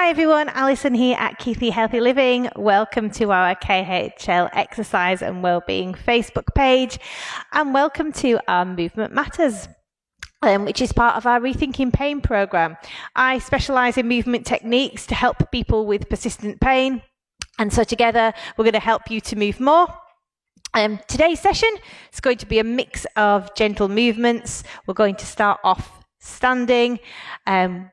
Hi everyone, Alison here at Keithley Healthy Living. Welcome to our KHL Exercise and Wellbeing Facebook page, and welcome to our Movement Matters, which is part of our Rethinking Pain programme. I specialise in movement techniques to help people with persistent pain, and so together we're going to help you to move more. Today's session is going to be a mix of gentle movements. We're going to start off standing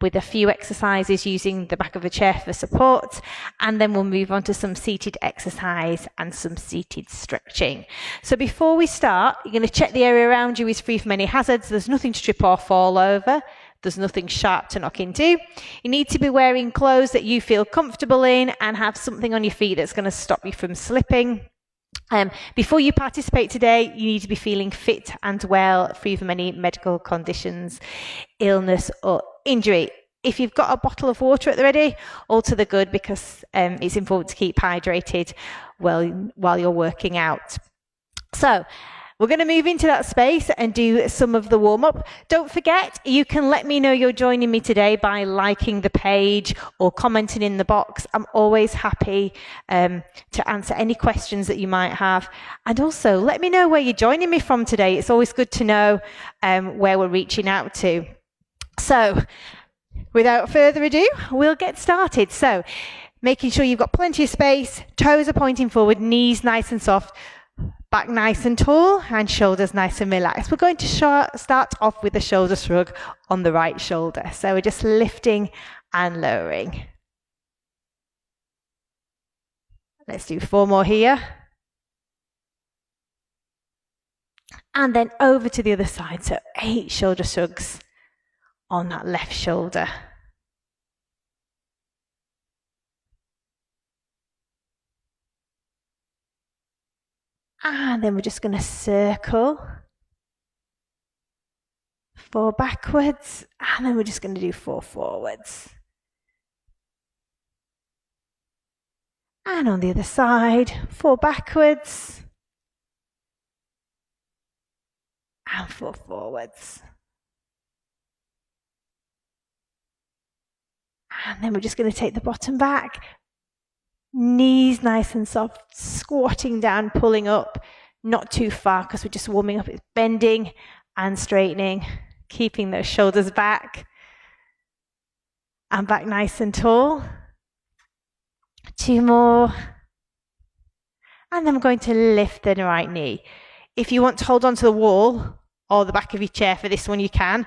with a few exercises using the back of a chair for support, and then we'll move on to some seated exercise and some seated stretching. So before we start, you're going to check the area around you is free from any hazards. There's nothing to trip or fall over. There's nothing sharp to knock into. You need to be wearing clothes that you feel comfortable in and have something on your feet that's going to stop you from slipping. Before you participate today, you need to be feeling fit and well, free from any medical conditions, illness or injury. If you've got a bottle of water at the ready, all to the good, because it's important to keep hydrated while you're working out. So we're going to move into that space and do some of the warm-up. Don't forget, you can let me know you're joining me today by liking the page or commenting in the box. I'm always happy to answer any questions that you might have. And also, let me know where you're joining me from today. It's always good to know where we're reaching out to. So, without further ado, we'll get started. So, making sure you've got plenty of space, toes are pointing forward, knees nice and soft, back nice and tall, and shoulders nice and relaxed. We're going to start off with a shoulder shrug on the right shoulder. So we're just lifting and lowering. Let's do 4 more here. And then over to the other side. So 8 shoulder shrugs on that left shoulder. And then we're just going to circle 4 backwards, and then we're just going to do 4 forwards. And on the other side, 4 backwards, and 4 forwards. And then we're just going to take the bottom back. Knees nice and soft, squatting down, pulling up, not too far because we're just warming up. It's bending and straightening, keeping those shoulders back and back nice and tall. 2 more. And then I'm going to lift the right knee. If you want to hold on to the wall or the back of your chair for this one, you can.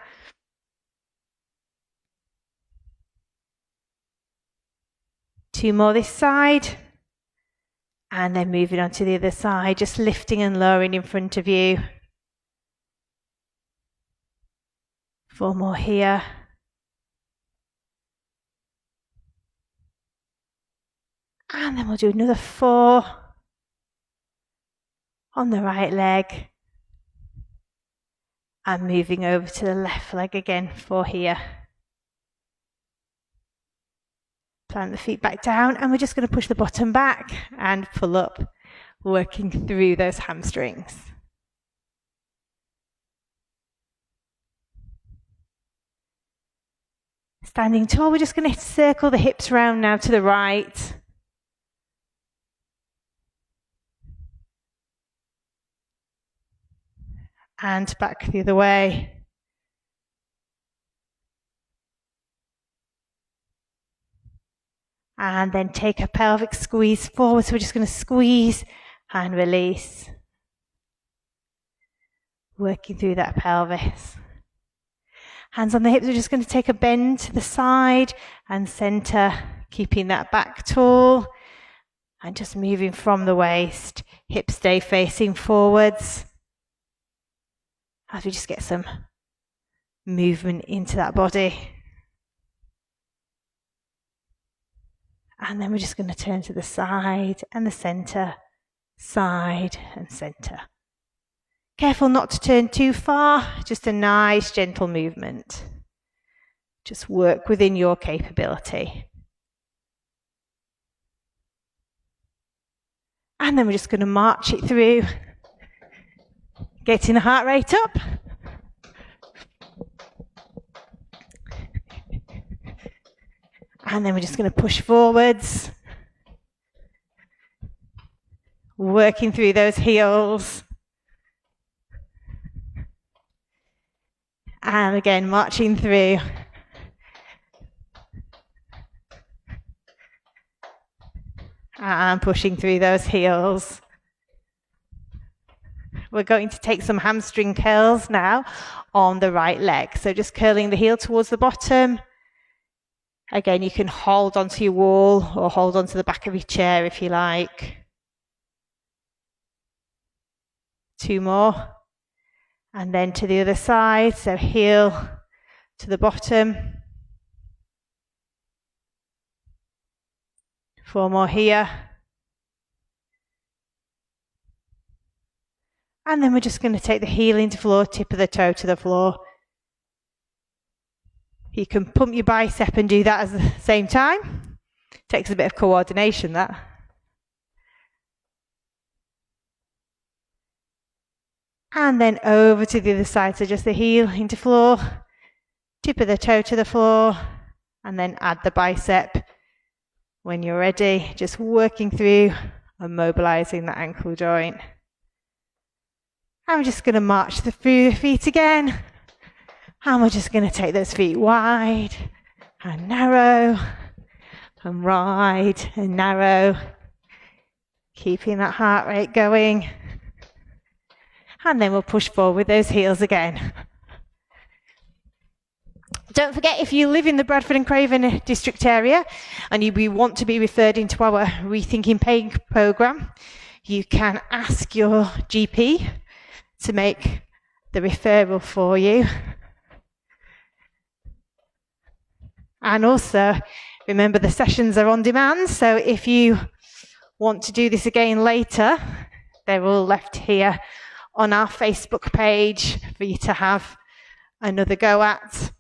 Two more this side, and then moving on to the other side, just lifting and lowering in front of you. 4 more here. And then we'll do another 4 on the right leg. And moving over to the left leg again, 4 here. Plant the feet back down, and we're just going to push the bottom back and pull up, working through those hamstrings. Standing tall, we're just going to circle the hips round now to the right. And back the other way. And then take a pelvic squeeze forward. So we're just going to squeeze and release. Working through that pelvis. Hands on the hips. We're just going to take a bend to the side and center, keeping that back tall. And just moving from the waist. Hips stay facing forwards. As we just get some movement into that body. And then we're just going to turn to the side and the center, side and center. Careful not to turn too far, just a nice gentle movement. Just work within your capability. And then we're just going to march it through, getting the heart rate up. And then we're just going to push forwards, working through those heels. And again, marching through. And pushing through those heels. We're going to take some hamstring curls now on the right leg. So just curling the heel towards the bottom. Again, you can hold onto your wall or hold onto the back of your chair if you like. 2 more. And then to the other side, so heel to the bottom. 4 more here. And then we're just going to take the heel into floor, tip of the toe to the floor. You can pump your bicep and do that at the same time. Takes a bit of coordination, that. And then over to the other side, so just the heel into floor, tip of the toe to the floor, and then add the bicep when you're ready, just working through and mobilizing that ankle joint. I'm just going to march through the feet again, and we're just going to take those feet wide and narrow, and wide and narrow, keeping that heart rate going. And then we'll push forward with those heels again. Don't forget, if you live in the Bradford and Craven district area and you want to be referred into our Rethinking Pain programme, you can ask your GP to make the referral for you. And also, remember the sessions are on demand, so if you want to do this again later, they're all left here on our Facebook page for you to have another go at.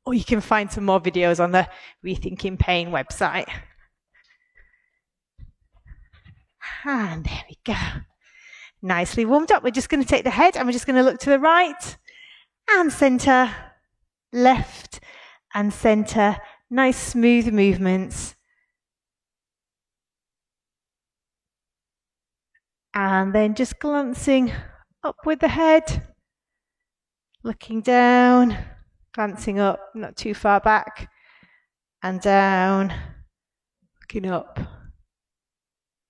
Or you can find some more videos on the Rethinking Pain website. And there we go. Nicely warmed up. We're just going to take the head and we're just going to look to the right and centre, left and centre. Nice smooth movements. And then just glancing up with the head, looking down, glancing up, not too far back, and down, looking up,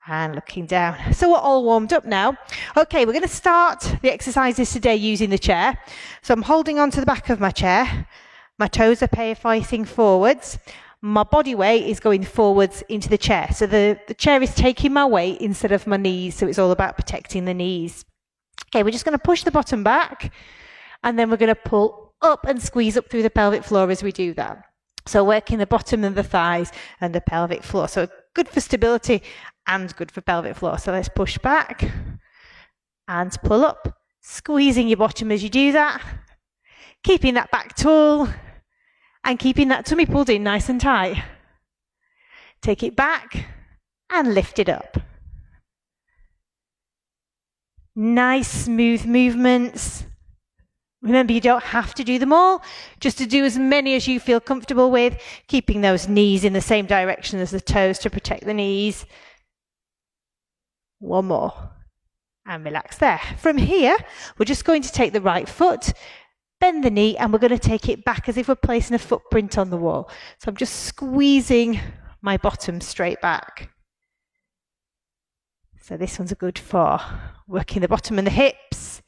and looking down. So we're all warmed up now. Okay, we're going to start the exercises today using the chair. So I'm holding on to the back of my chair. My toes are facing forwards. My body weight is going forwards into the chair. So the chair is taking my weight instead of my knees. So it's all about protecting the knees. Okay, we're just going to push the bottom back. And then we're going to pull up and squeeze up through the pelvic floor as we do that. So working the bottom and the thighs and the pelvic floor. So good for stability and good for pelvic floor. So let's push back and pull up. Squeezing your bottom as you do that. Keeping that back tall. And keeping that tummy pulled in nice and tight. Take it back and lift it up. Nice smooth movements. Remember, you don't have to do them all, just to do as many as you feel comfortable with, keeping those knees in the same direction as the toes to protect the knees. 1 more. And relax there. From here, we're just going to take the right foot, bend the knee, and we're going to take it back as if we're placing a footprint on the wall. So I'm just squeezing my bottom straight back. So this one's good for working the bottom and the hips,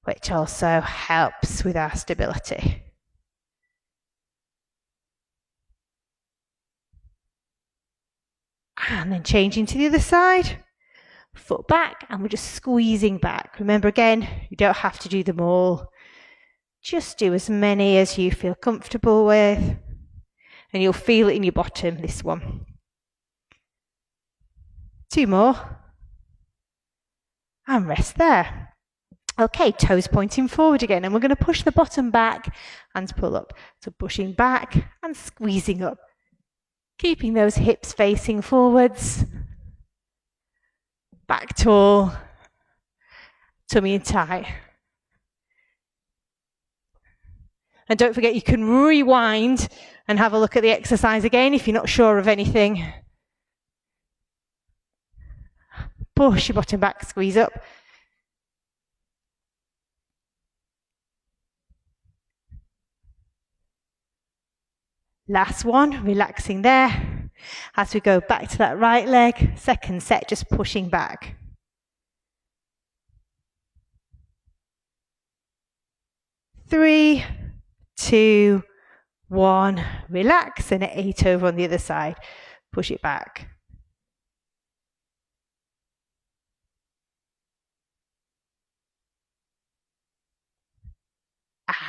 which also helps with our stability. And then changing to the other side, foot back, and we're just squeezing back. Remember again, you don't have to do them all. Just do as many as you feel comfortable with, and you'll feel it in your bottom, this one. 2 more, and rest there. Okay, toes pointing forward again, and we're going to push the bottom back and pull up. So pushing back and squeezing up, keeping those hips facing forwards, back tall, tummy in tight. And don't forget, you can rewind and have a look at the exercise again if you're not sure of anything. Push your bottom back, squeeze up. Last one, relaxing there. As we go back to that right leg, second set, just pushing back. Three, two, one, relax, and 8 over on the other side. Push it back.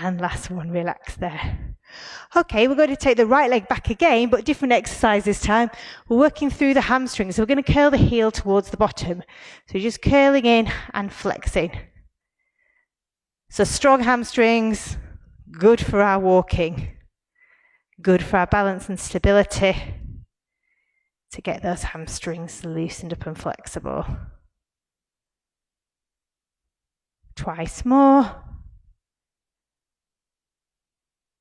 And last one, relax there. Okay, we're going to take the right leg back again, but different exercise this time. We're working through the hamstrings. So we're going to curl the heel towards the bottom. So you're just curling in and flexing. So strong hamstrings, good for our walking, good for our balance and stability, to get those hamstrings loosened up and flexible. Twice more.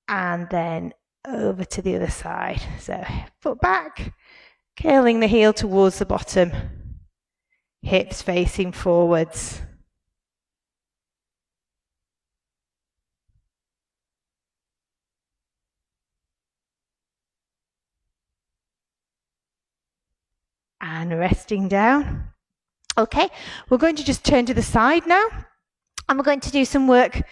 And then over to the other side. So foot back, curling the heel towards the bottom, hips facing forwards. And resting down. Okay, we're going to just turn to the side now, and we're going to do some work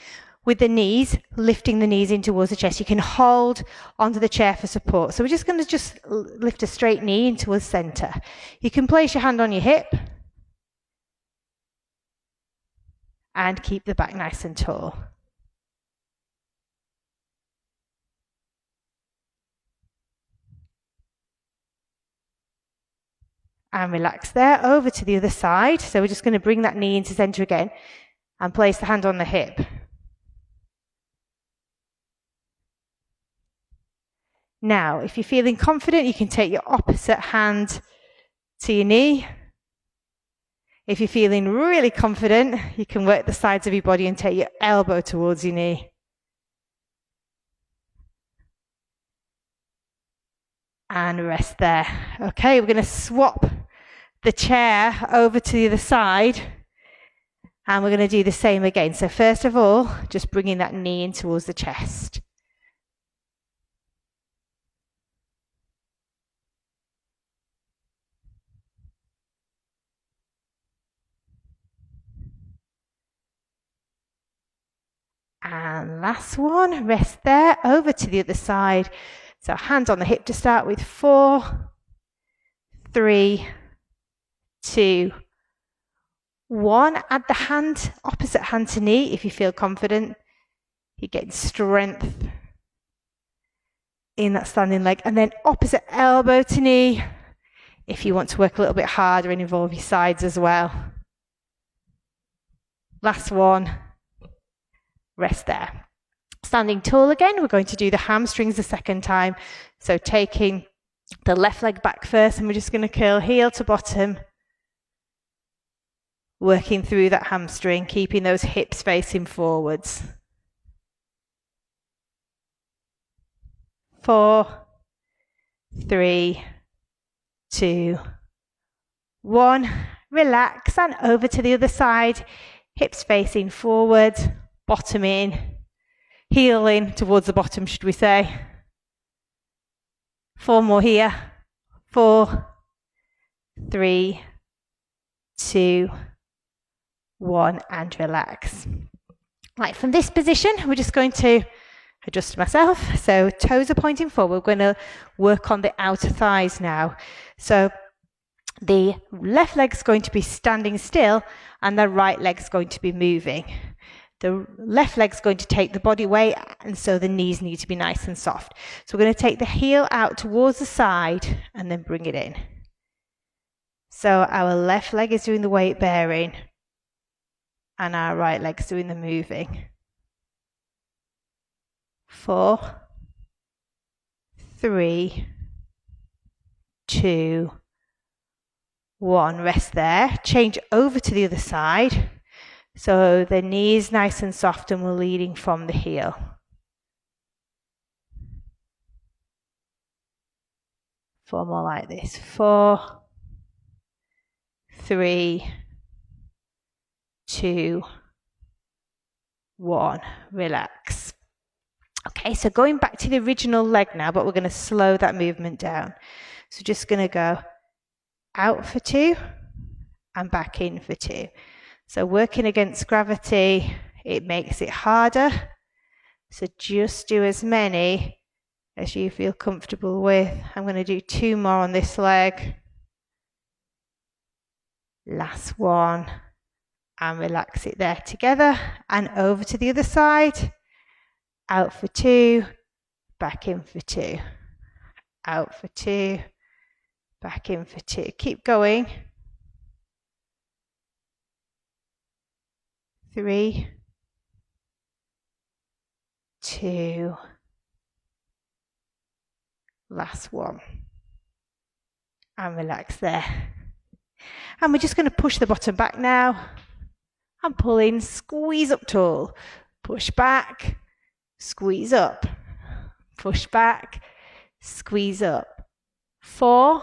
with the knees, lifting the knees in towards the chest. You can hold onto the chair for support. So we're just going to lift a straight knee in towards center. You can place your hand on your hip and keep the back nice and tall. And relax there. Over to the other side. So we're just going to bring that knee into center again and place the hand on the hip. Now, if you're feeling confident, you can take your opposite hand to your knee. If you're feeling really confident, you can work the sides of your body and take your elbow towards your knee. And rest there. Okay, we're going to swap the chair over to the other side. And we're going to do the same again. So first of all, just bringing that knee in towards the chest. And last one, rest there, over to the other side. So hands on the hip to start with. 4, 3, 2, 1. Add the hand, opposite hand to knee if you feel confident. You get strength in that standing leg. And then opposite elbow to knee if you want to work a little bit harder and involve your sides as well. Last one. Rest there. Standing tall again, we're going to do the hamstrings the second time. So taking the left leg back first, and we're just going to curl heel to bottom, working through that hamstring, keeping those hips facing forwards. 4, 3, 2, 1. Relax and over to the other side, hips facing forward. Bottom in, heel in towards the bottom, should we say. 4 more here. 4, 3, 2, 1, and relax. Right, from this position, we're just going to adjust myself. So toes are pointing forward. We're going to work on the outer thighs now. So the left leg's going to be standing still and the right leg's going to be moving. The left leg's going to take the body weight, and so the knees need to be nice and soft. So we're going to take the heel out towards the side and then bring it in. So our left leg is doing the weight bearing and our right leg's doing the moving. 4, 3, 2, 1. Rest there. Change over to the other side. So the knee is nice and soft and we're leading from the heel. 4 more like this. 4, 3, 2, 1. Relax. Okay, so going back to the original leg now, but we're going to slow that movement down. So just going to go out for 2 and back in for 2. So working against gravity, it makes it harder. So just do as many as you feel comfortable with. I'm going to do 2 more on this leg. Last one. And relax it there together. And over to the other side. Out for 2. Back in for 2. Out for 2. Back in for 2. Keep going. 3, 2. Last one. And relax there. And we're just going to push the bottom back now. And pull in, squeeze up tall. Push back, squeeze up. Push back, squeeze up. 4,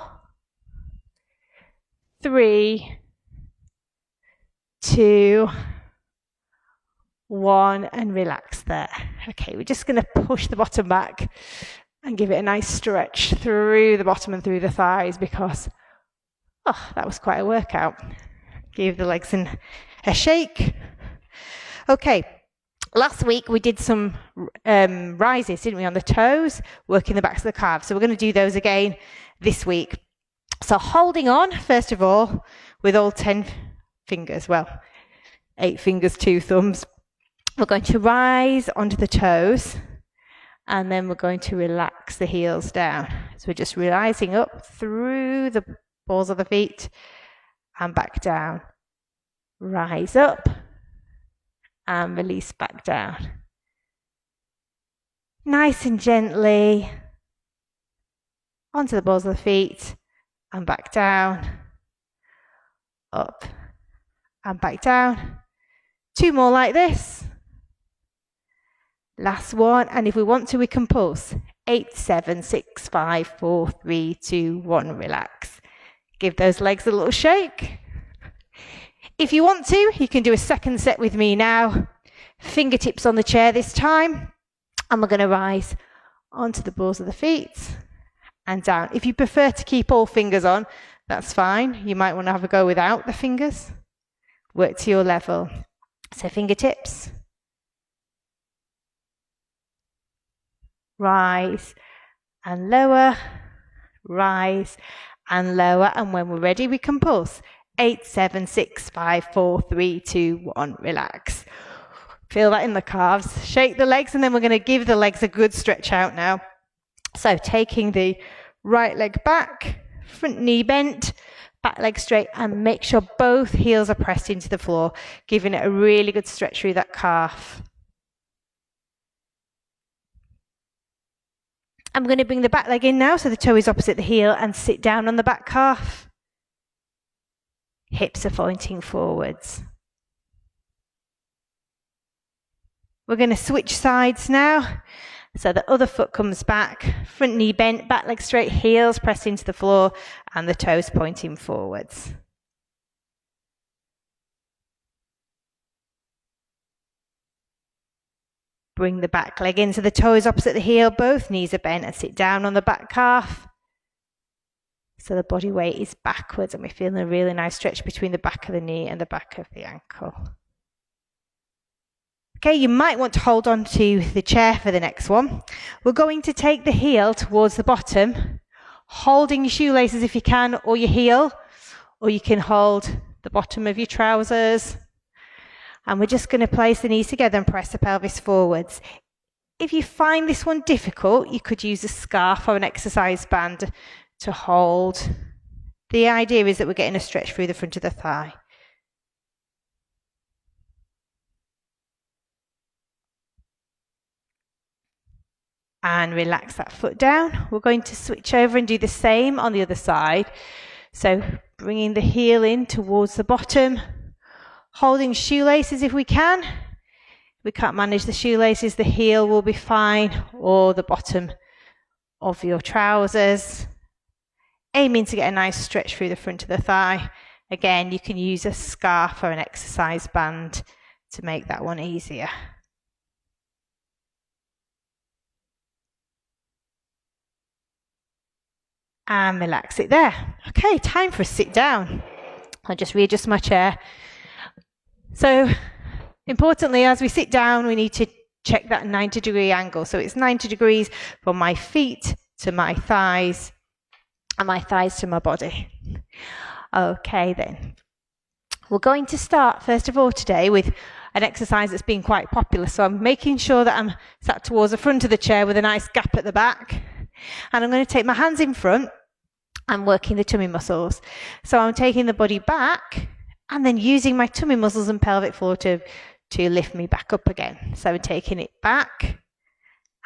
3, 2, 1, and relax there. Okay, we're just going to push the bottom back and give it a nice stretch through the bottom and through the thighs because, that was quite a workout. Give the legs a shake. Okay, last week we did some rises, didn't we, on the toes, working the backs of the calves. So we're going to do those again this week. So holding on, first of all, with all 10 fingers, 8 fingers, 2 thumbs. We're going to rise onto the toes and then we're going to relax the heels down. So we're just rising up through the balls of the feet and back down. Rise up and release back down. Nice and gently onto the balls of the feet and back down. Up and back down. 2 more like this. Last one, and if we want to, we can pulse. 8, 7, 6, 5, 4, 3, 2, 1, relax. Give those legs a little shake. If you want to, you can do a second set with me now. Fingertips on the chair this time. And we're going to rise onto the balls of the feet and down. If you prefer to keep all fingers on, that's fine. You might want to have a go without the fingers. Work to your level. So fingertips. Rise and lower, rise and lower. And when we're ready, we can pulse. 8, 7, 6, 5, 4, 3, 2, 1, relax. Feel that in the calves. Shake the legs, and then we're going to give the legs a good stretch out now. So taking the right leg back, front knee bent, back leg straight, and make sure both heels are pressed into the floor, giving it a really good stretch through that calf. I'm going to bring the back leg in now, so the toe is opposite the heel, and sit down on the back calf. Hips are pointing forwards. We're going to switch sides now. So the other foot comes back, front knee bent, back leg straight, heels pressed into the floor, and the toes pointing forwards. Bring the back leg in so the toe is opposite the heel, both knees are bent, and sit down on the back calf. So the body weight is backwards, and we're feeling a really nice stretch between the back of the knee and the back of the ankle. Okay, you might want to hold on to the chair for the next one. We're going to take the heel towards the bottom, holding your shoelaces if you can, or your heel, or you can hold the bottom of your trousers. And we're just going to place the knees together and press the pelvis forwards. If you find this one difficult, you could use a scarf or an exercise band to hold. The idea is that we're getting a stretch through the front of the thigh. And relax that foot down. We're going to switch over and do the same on the other side. So bringing the heel in towards the bottom, holding shoelaces if we can. If we can't manage the shoelaces, the heel will be fine, or the bottom of your trousers. aiming to get a nice stretch through the front of the thigh. Again, you can use a scarf or an exercise band to make that one easier. And relax it there. Okay, time for a sit down. I'll just readjust my chair. So, importantly, as we sit down, we need to check that 90-degree angle. So it's 90 degrees from my feet to my thighs and my thighs to my body. Okay then. We're going to start first of all today with an exercise that's been quite popular. So I'm making sure that I'm sat towards the front of the chair with a nice gap at the back. And I'm going to take my hands in front and working the tummy muscles. So I'm taking the body back and then using my tummy muscles and pelvic floor to lift me back up again. So I'm taking it back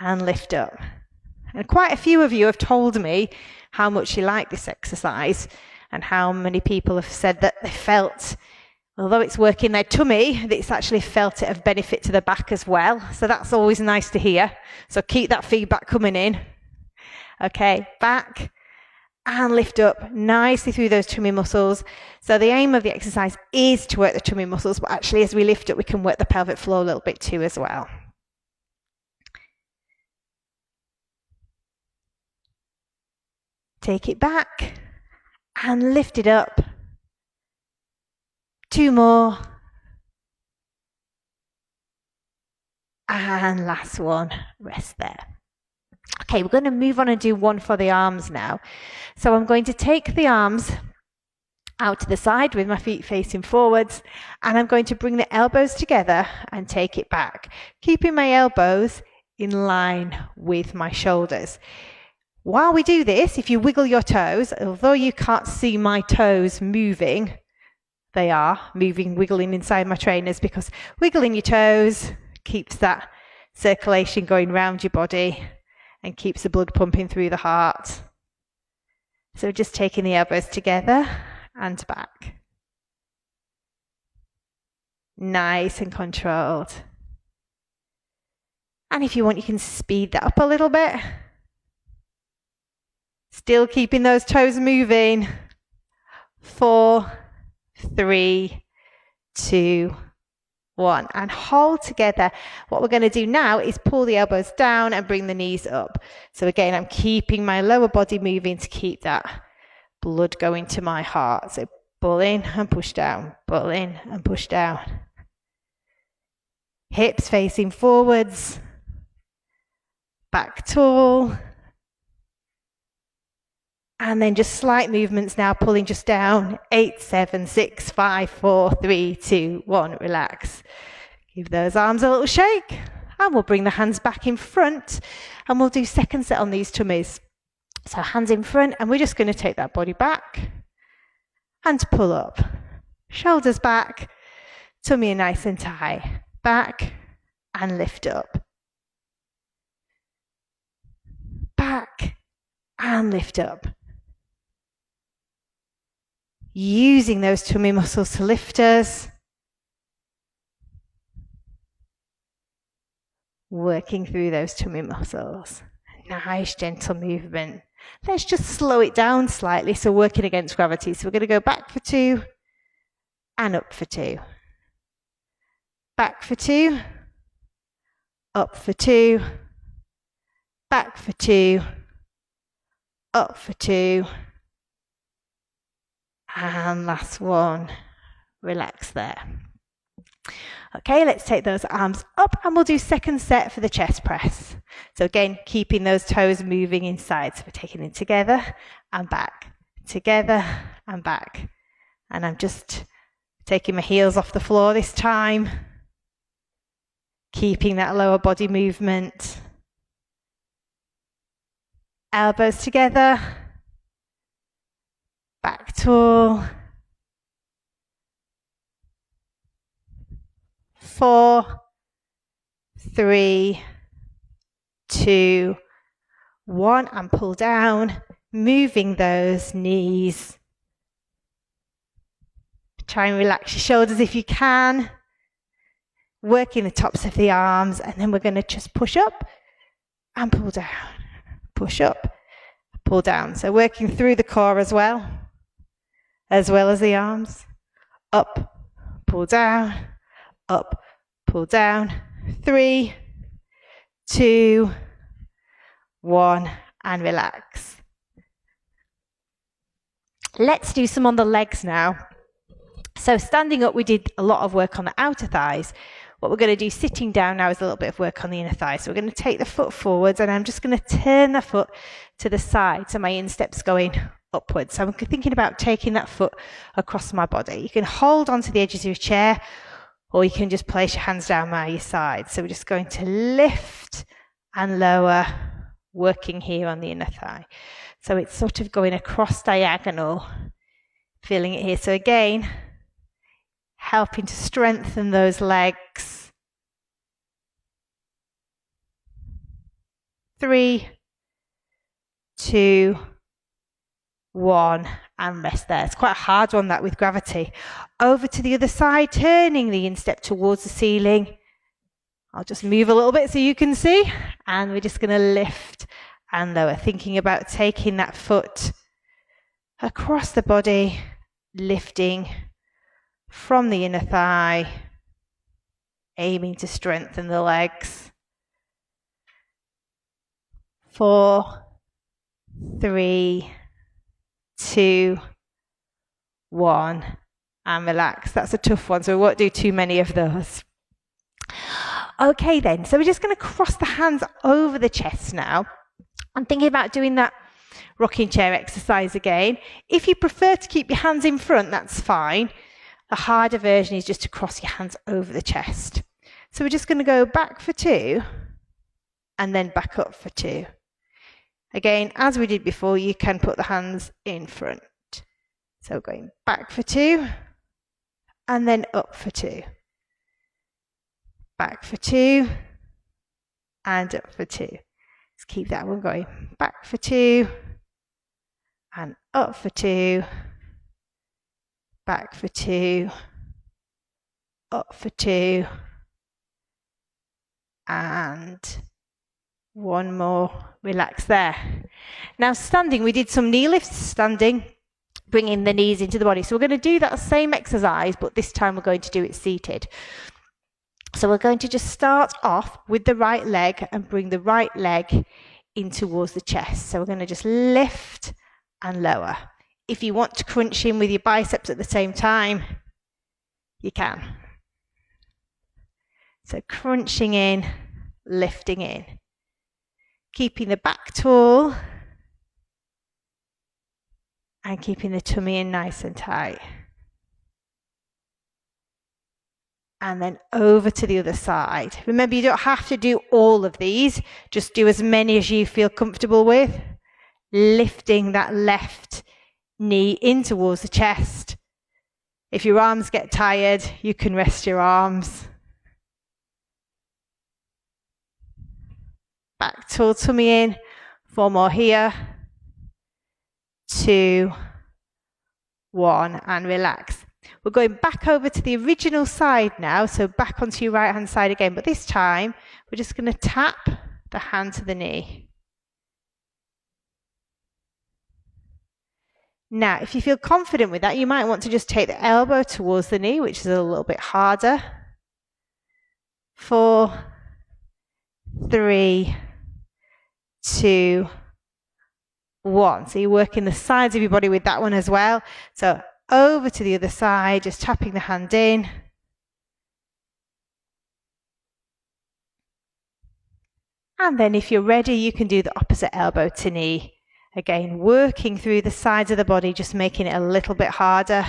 and lift up. And quite a few of you have told me how much you like this exercise and how many people have said that they felt, although it's working their tummy, it's actually felt it of benefit to the back as well. So that's always nice to hear. So keep that feedback coming in. Okay, back and lift up nicely through those tummy muscles. So the aim of the exercise is to work the tummy muscles, but actually as we lift up, we can work the pelvic floor a little bit too as well. Take it back and lift it up. 2 more. And last one, rest there. Okay, we're going to move on and do one for the arms now. So I'm going to take the arms out to the side with my feet facing forwards, and I'm going to bring the elbows together and take it back, keeping my elbows in line with my shoulders. While we do this, if you wiggle your toes, although you can't see my toes moving, they are moving, wiggling inside my trainers, because wiggling your toes keeps that circulation going around your body and keeps the blood pumping through the heart. So just taking the elbows together and back. Nice and controlled. And if you want, you can speed that up a little bit. Still keeping those toes moving. 4, 3, 2, 1. And hold together. What we're going to do now is pull the elbows down and bring the knees up. So again, I'm keeping my lower body moving to keep that blood going to my heart. So pull in and push down, pull in and push down. Hips facing forwards. Back tall. And then just slight movements now, pulling just down. 8, 7, 6, 5, 4, 3, 2, 1. Relax. Give those arms a little shake. And we'll bring the hands back in front. And we'll do second set on these tummies. So hands in front, and we're just going to take that body back. And pull up. Shoulders back. Tummy nice and tight. Back and lift up. Back and lift up. Using those tummy muscles to lift us. Working through those tummy muscles. Nice gentle movement. Let's just slow it down slightly, so working against gravity. So we're going to go back for 2 and up for 2. Back for 2, up for 2, back for 2, up for 2. And last one, relax there. Okay, let's take those arms up and we'll do second set for the chest press. So again, keeping those toes moving inside. So we're taking it together and back, together and back. And I'm just taking my heels off the floor this time. Keeping that lower body movement. Elbows together. Back tall. 4, 3, 2, 1, and pull down, moving those knees. Try and relax your shoulders if you can. Working the tops of the arms, and then we're going to just push up and pull down. Push up, pull down. So working through the core as well as the arms. Up, pull down, up, pull down. 3, 2, 1, and relax. Let's do some on the legs now. So standing up, we did a lot of work on the outer thighs. What we're going to do sitting down now is a little bit of work on the inner thighs. So we're going to take the foot forwards, and I'm just going to turn the foot to the side. So my instep's going upwards. So I'm thinking about taking that foot across my body. You can hold onto the edges of your chair, or you can just place your hands down by your side. So we're just going to lift and lower, working here on the inner thigh. So it's sort of going across diagonal, feeling it here. So again, helping to strengthen those legs. 3, 2, 1, and rest there. It's quite a hard one, that, with gravity. Over to the other side, turning the instep towards the ceiling. I'll just move a little bit so you can see. And we're just going to lift and lower, thinking about taking that foot across the body, lifting from the inner thigh, aiming to strengthen the legs. 4, 3, 2, 1, and relax. That's a tough one, so we won't do too many of those. Okay then, so we're just going to cross the hands over the chest now. I'm thinking about doing that rocking chair exercise again. If you prefer to keep your hands in front, that's fine. The harder version is just to cross your hands over the chest. So we're just going to go back for 2 and then back up for 2. Again, as we did before, you can put the hands in front. So going back for 2 and then up for 2. Back for 2 and up for 2. Let's keep that one going. Back for 2 and up for 2. Back for 2, up for 2, and one more. Relax there. Now standing, we did some knee lifts standing, bringing the knees into the body. So we're going to do that same exercise, but this time we're going to do it seated. So we're going to just start off with the right leg and bring the right leg in towards the chest. So we're going to just lift and lower. If you want to crunch in with your biceps at the same time, you can. So crunching in, lifting in. Keeping the back tall and keeping the tummy in nice and tight. And then over to the other side. Remember, you don't have to do all of these. Just do as many as you feel comfortable with. Lifting that left knee in towards the chest. If your arms get tired, you can rest your arms. Back tall, tummy in. 4 more here. 2, 1, and relax. We're going back over to the original side now, so back onto your right hand side again, but this time we're just going to tap the hand to the knee. Now, if you feel confident with that, you might want to just take the elbow towards the knee, which is a little bit harder. 4, 3, 2, 1. So you're working the sides of your body with that one as well. So over to the other side, just tapping the hand in. And then if you're ready, you can do the opposite elbow to knee. Again, working through the sides of the body, just making it a little bit harder.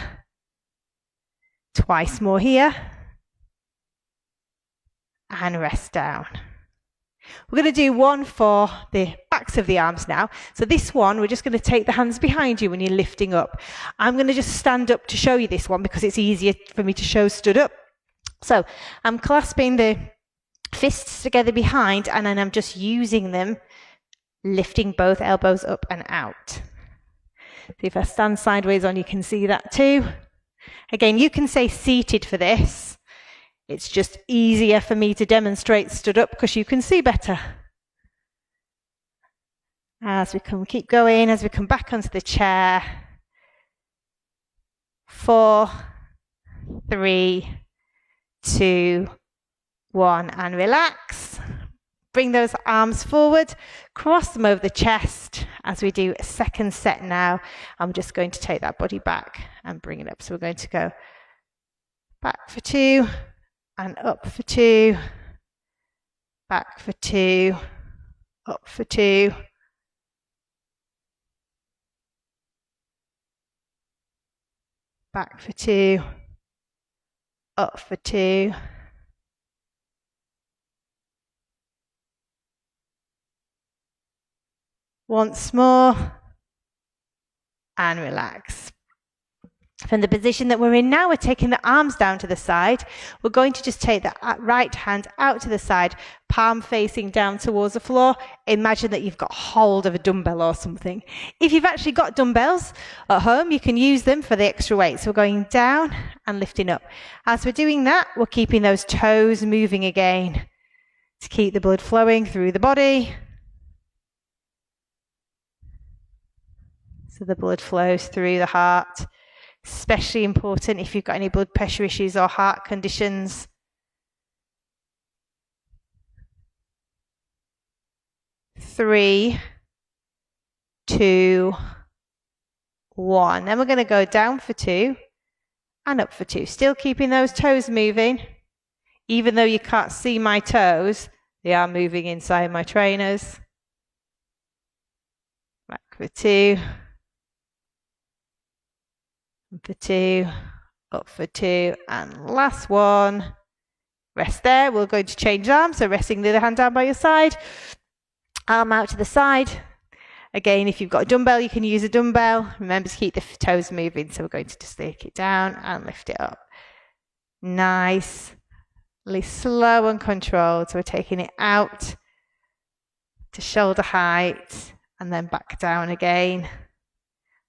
Twice more here. And rest down. We're going to do one for the backs of the arms now. So this one, we're just going to take the hands behind you when you're lifting up. I'm going to just stand up to show you this one because it's easier for me to show stood up. So I'm clasping the fists together behind and then I'm just using them, lifting both elbows up and out. So if I stand sideways on, you can see that too. Again, you can say seated for this. It's just easier for me to demonstrate stood up because you can see better. As we keep going, as we come back onto the chair. 4, 3, 2, 1, and relax. Bring those arms forward, cross them over the chest as we do a second set now. I'm just going to take that body back and bring it up. So we're going to go back for 2 and up for 2, back for 2, up for 2, back for 2, up for 2, once more, and relax. From the position that we're in now, we're taking the arms down to the side. We're going to just take the right hand out to the side, palm facing down towards the floor. Imagine that you've got hold of a dumbbell or something. If you've actually got dumbbells at home, you can use them for the extra weight. So we're going down and lifting up. As we're doing that, we're keeping those toes moving again to keep the blood flowing through the body. So the blood flows through the heart. Especially important if you've got any blood pressure issues or heart conditions. 3, 2, 1. Then we're going to go down for 2 and up for 2. Still keeping those toes moving. Even though you can't see my toes, they are moving inside my trainers. Back for 2. For 2, up for 2, and last one. Rest there. We're going to change arms, so resting the other hand down by your side. Arm out to the side. Again, if you've got a dumbbell, you can use a dumbbell. Remember to keep the toes moving, so we're going to just take it down and lift it up. Nicely slow and controlled. So we're taking it out to shoulder height, and then back down again.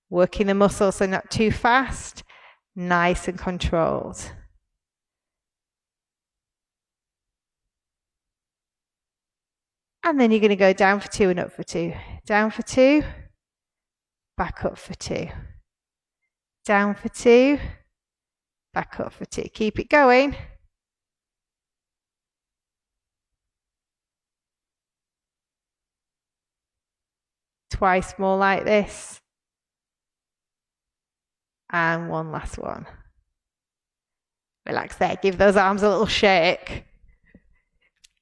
Working the muscles so not too fast, nice and controlled. And then you're going to go down for 2 and up for 2. Down for 2, back up for 2. Down for 2, back up for 2. Keep it going. Twice more like this. And one last one. Relax there. Give those arms a little shake.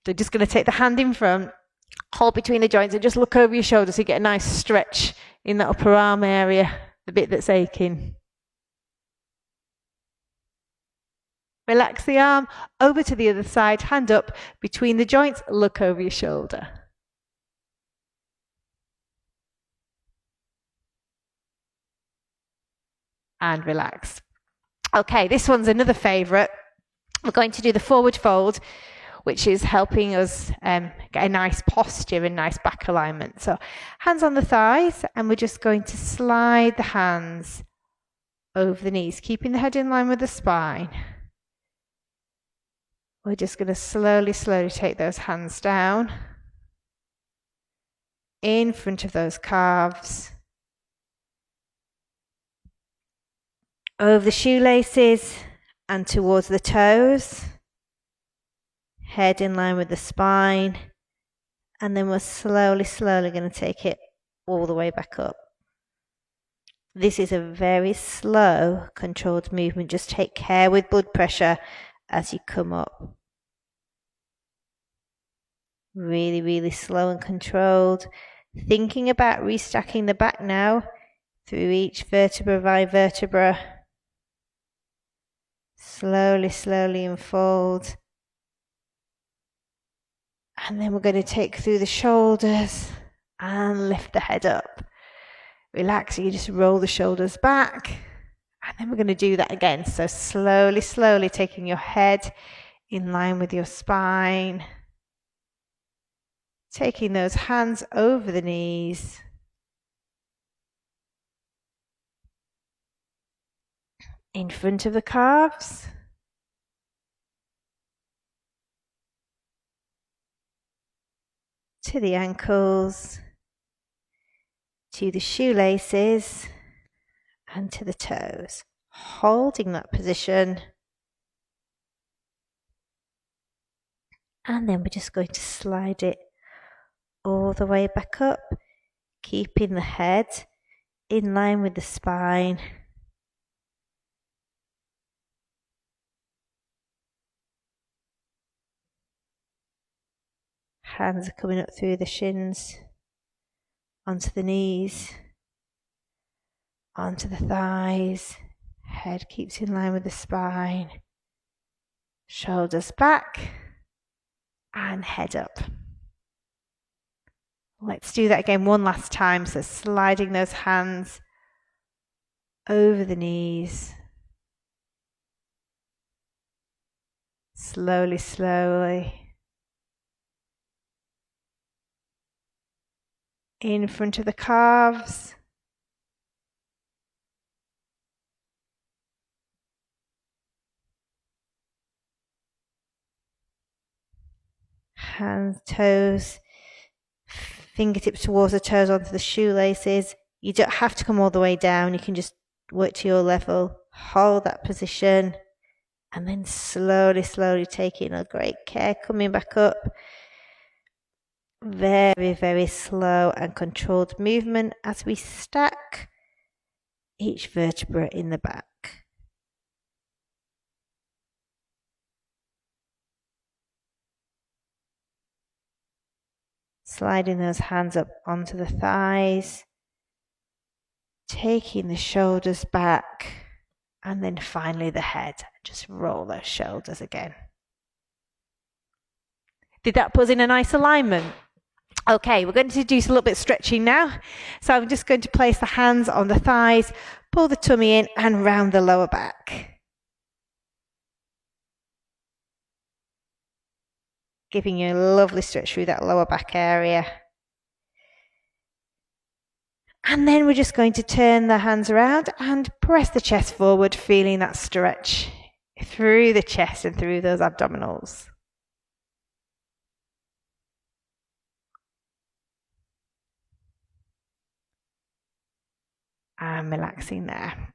They're just going to take the hand in front, hold between the joints, and just look over your shoulders so you get a nice stretch in that upper arm area, the bit that's aching. Relax the arm over to the other side, hand up between the joints, look over your shoulder. And relax. Okay, this one's another favourite. We're going to do the forward fold, which is helping us get a nice posture and nice back alignment. So hands on the thighs, and we're just going to slide the hands over the knees, keeping the head in line with the spine. We're just going to slowly take those hands down in front of those calves. Over the shoelaces and towards the toes. Head in line with the spine. And then we're slowly going to take it all the way back up. This is a very slow, controlled movement. Just take care with blood pressure as you come up. Really slow and controlled. Thinking about restacking the back now through each vertebra by vertebra. Slowly unfold. And then we're going to take through the shoulders and lift the head up. Relax, you just roll the shoulders back. And then we're going to do that again. So slowly taking your head in line with your spine. Taking those hands over the knees. In front of the calves. To the ankles. to the shoelaces and to the toes, holding that position. And then we're just going to slide it all the way back up, keeping the head in line with the spine. Hands are coming up through the shins, onto the knees, onto the thighs. Head keeps in line with the spine. Shoulders back and head up. Let's do that again one last time. So sliding those hands over the knees. Slowly, slowly. In front of the calves. Hands, toes, fingertips towards the toes onto the shoelaces. You don't have to come all the way down. You can just work to your level. Hold that position. And then slowly, slowly taking a great care, coming back up. Very, very slow and controlled movement as we stack each vertebra in the back. Sliding those hands up onto the thighs, taking the shoulders back, and then finally the head. Just roll those shoulders again. Did that put us in a nice alignment? Okay, we're going to do a little bit of stretching now. So I'm just going to place the hands on the thighs, pull the tummy in and round the lower back. Giving you a lovely stretch through that lower back area. And then we're just going to turn the hands around and press the chest forward, feeling that stretch through the chest and through those abdominals. And relaxing there.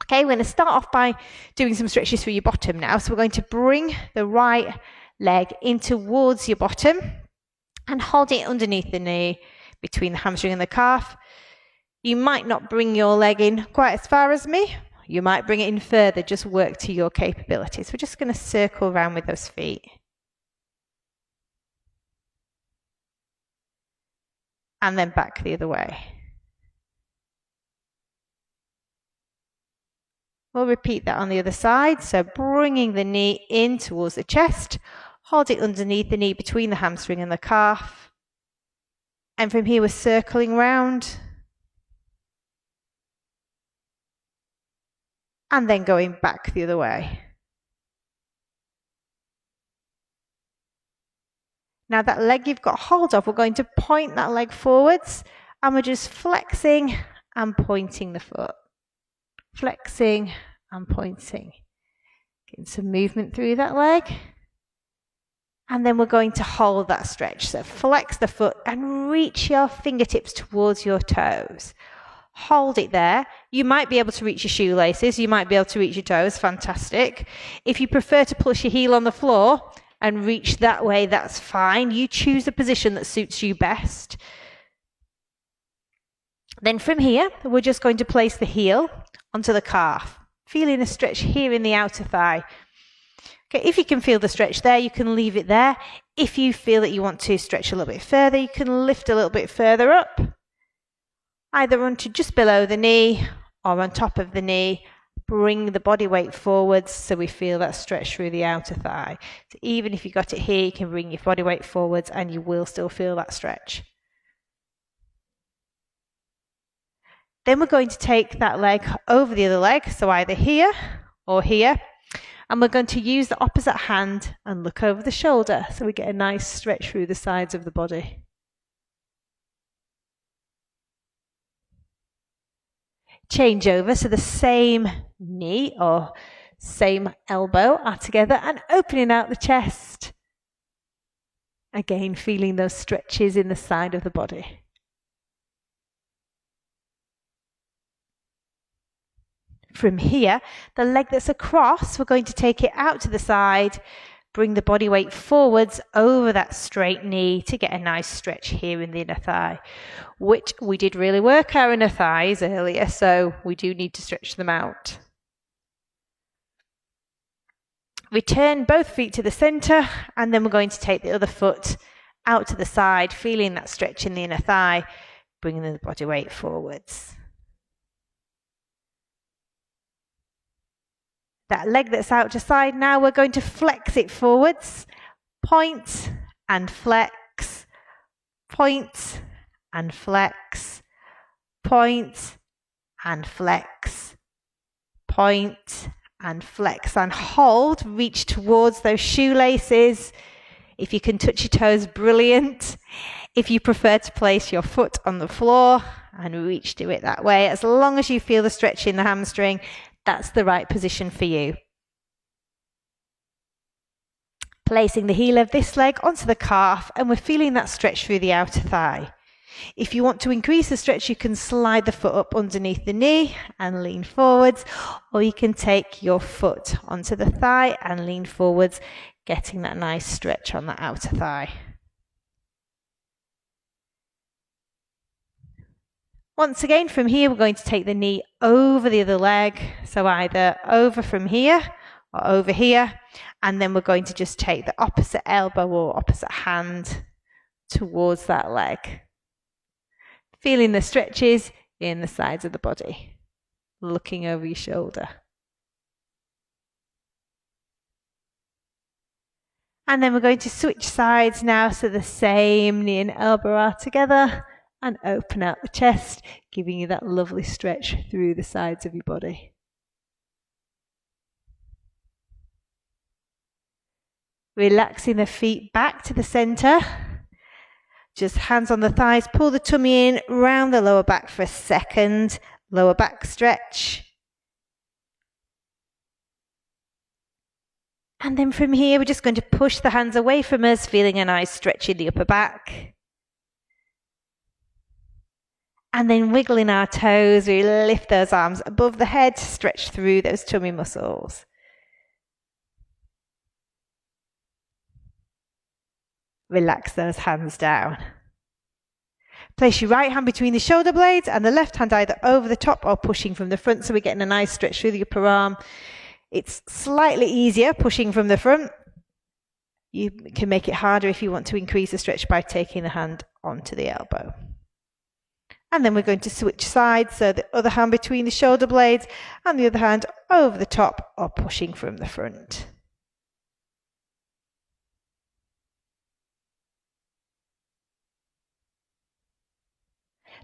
Okay, we're going to start off by doing some stretches through your bottom now. So we're going to bring the right leg in towards your bottom and hold it underneath the knee between the hamstring and the calf. You might not bring your leg in quite as far as me. You might bring it in further, just work to your capabilities. We're just going to circle around with those feet. And then back the other way. We'll repeat that on the other side. So bringing the knee in towards the chest, hold it underneath the knee between the hamstring and the calf. And from here we're circling round. And then going back the other way. Now that leg you've got hold of, we're going to point that leg forwards and we're just flexing and pointing the foot. Flexing and pointing. Getting some movement through that leg. And then we're going to hold that stretch. So flex the foot and reach your fingertips towards your toes. Hold it there. You might be able to reach your shoelaces. You might be able to reach your toes. Fantastic. If you prefer to push your heel on the floor and reach that way, that's fine. You choose the position that suits you best. Then from here, we're just going to place the heel onto the calf, feeling a stretch here in the outer thigh. Okay, if you can feel the stretch there, you can leave it there. If you feel that you want to stretch a little bit further, you can lift a little bit further up, either onto just below the knee or on top of the knee. Bring the body weight forwards so we feel that stretch through the outer thigh. So even if you got it here, you can bring your body weight forwards and you will still feel that stretch. Then we're going to take that leg over the other leg, so either here or here, and we're going to use the opposite hand and look over the shoulder so we get a nice stretch through the sides of the body. Change over, so the same knee or same elbow are together and opening out the chest. Again, feeling those stretches in the side of the body. From here, the leg that's across, we're going to take it out to the side, bring the body weight forwards over that straight knee to get a nice stretch here in the inner thigh, which we did really work our inner thighs earlier, so we do need to stretch them out. Return both feet to the center, and then we're going to take the other foot out to the side, feeling that stretch in the inner thigh, bringing the body weight forwards. That leg that's out to side now, we're going to flex it forwards, point and flex, point and flex, point and flex, point and flex, and hold, reach towards those shoelaces. If you can touch your toes, brilliant. If you prefer to place your foot on the floor and reach to it that way, as long as you feel the stretch in the hamstring, that's the right position for you. Placing the heel of this leg onto the calf, and we're feeling that stretch through the outer thigh. If you want to increase the stretch, you can slide the foot up underneath the knee and lean forwards, or you can take your foot onto the thigh and lean forwards, getting that nice stretch on the outer thigh. Once again, from here, we're going to take the knee over the other leg. So either over from here or over here. And then we're going to just take the opposite elbow or opposite hand towards that leg. Feeling the stretches in the sides of the body. Looking over your shoulder. And then we're going to switch sides now, so the same knee and elbow are together. And open out the chest, giving you that lovely stretch through the sides of your body. Relaxing the feet back to the center. Just hands on the thighs, pull the tummy in, round the lower back for a second. Lower back stretch. And then from here, we're just going to push the hands away from us, feeling a nice stretch in the upper back. And then wiggling our toes, we lift those arms above the head, stretch through those tummy muscles. Relax those hands down. Place your right hand between the shoulder blades and the left hand either over the top or pushing from the front, so we're getting a nice stretch through the upper arm. It's slightly easier pushing from the front. You can make it harder if you want to increase the stretch by taking the hand onto the elbow. And then we're going to switch sides, so the other hand between the shoulder blades and the other hand over the top or pushing from the front.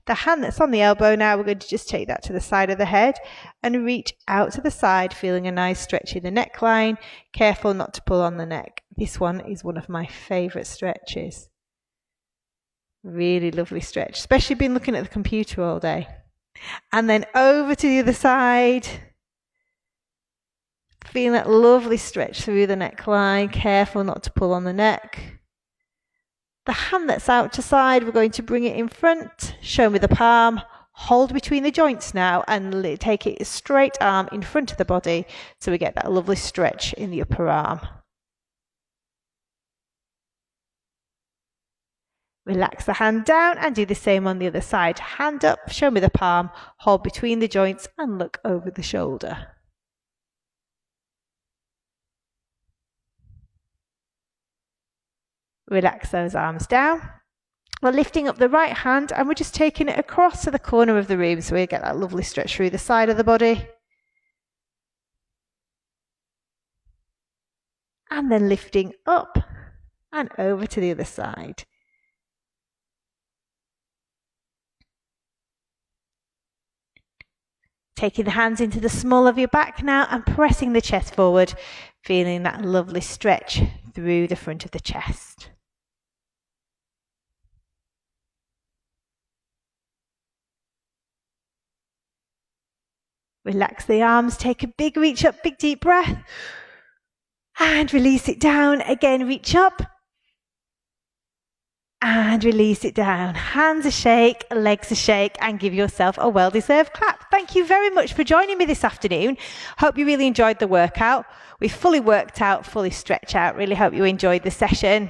The hand that's on the elbow now, we're going to just take that to the side of the head and reach out to the side, feeling a nice stretch in the neckline. Careful not to pull on the neck. This one is one of my favourite stretches. Really lovely stretch, especially been looking at the computer all day. And then over to the other side. Feeling that lovely stretch through the neckline. Careful not to pull on the neck. The hand that's out to side, we're going to bring it in front. Show me the palm. Hold between the joints now and take it a straight arm in front of the body so we get that lovely stretch in the upper arm. Relax the hand down and do the same on the other side. Hand up, show me the palm, hold between the joints and look over the shoulder. Relax those arms down. We're lifting up the right hand and we're just taking it across to the corner of the room so we get that lovely stretch through the side of the body. And then lifting up and over to the other side. Taking the hands into the small of your back now and pressing the chest forward, feeling that lovely stretch through the front of the chest. Relax the arms, take a big reach up, big deep breath. And release it down. Again, reach up. and release it down. Hands a shake, legs a shake, and give yourself a well-deserved clap. Thank you very much for joining me this afternoon. Hope you really enjoyed the workout. We fully worked out, fully stretched out. Really hope you enjoyed the session.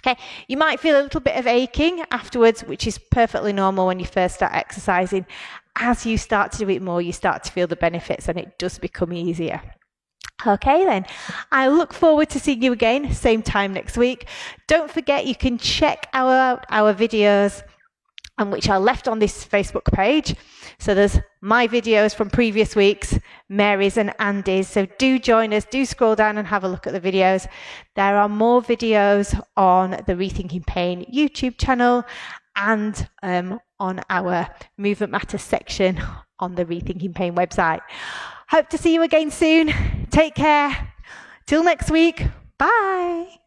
Okay, you might feel a little bit of aching afterwards, which is perfectly normal when you first start exercising. As you start to do it more, you start to feel the benefits and it does become easier. Okay then, I look forward to seeing you again, same time next week. Don't forget you can check our videos, which are left on this Facebook page. So there's my videos from previous weeks, Mary's and Andy's. So do join us, do scroll down and have a look at the videos. There are more videos on the Rethinking Pain YouTube channel and on our Movement Matters section on the Rethinking Pain website. Hope to see you again soon. Take care. Till next week. Bye.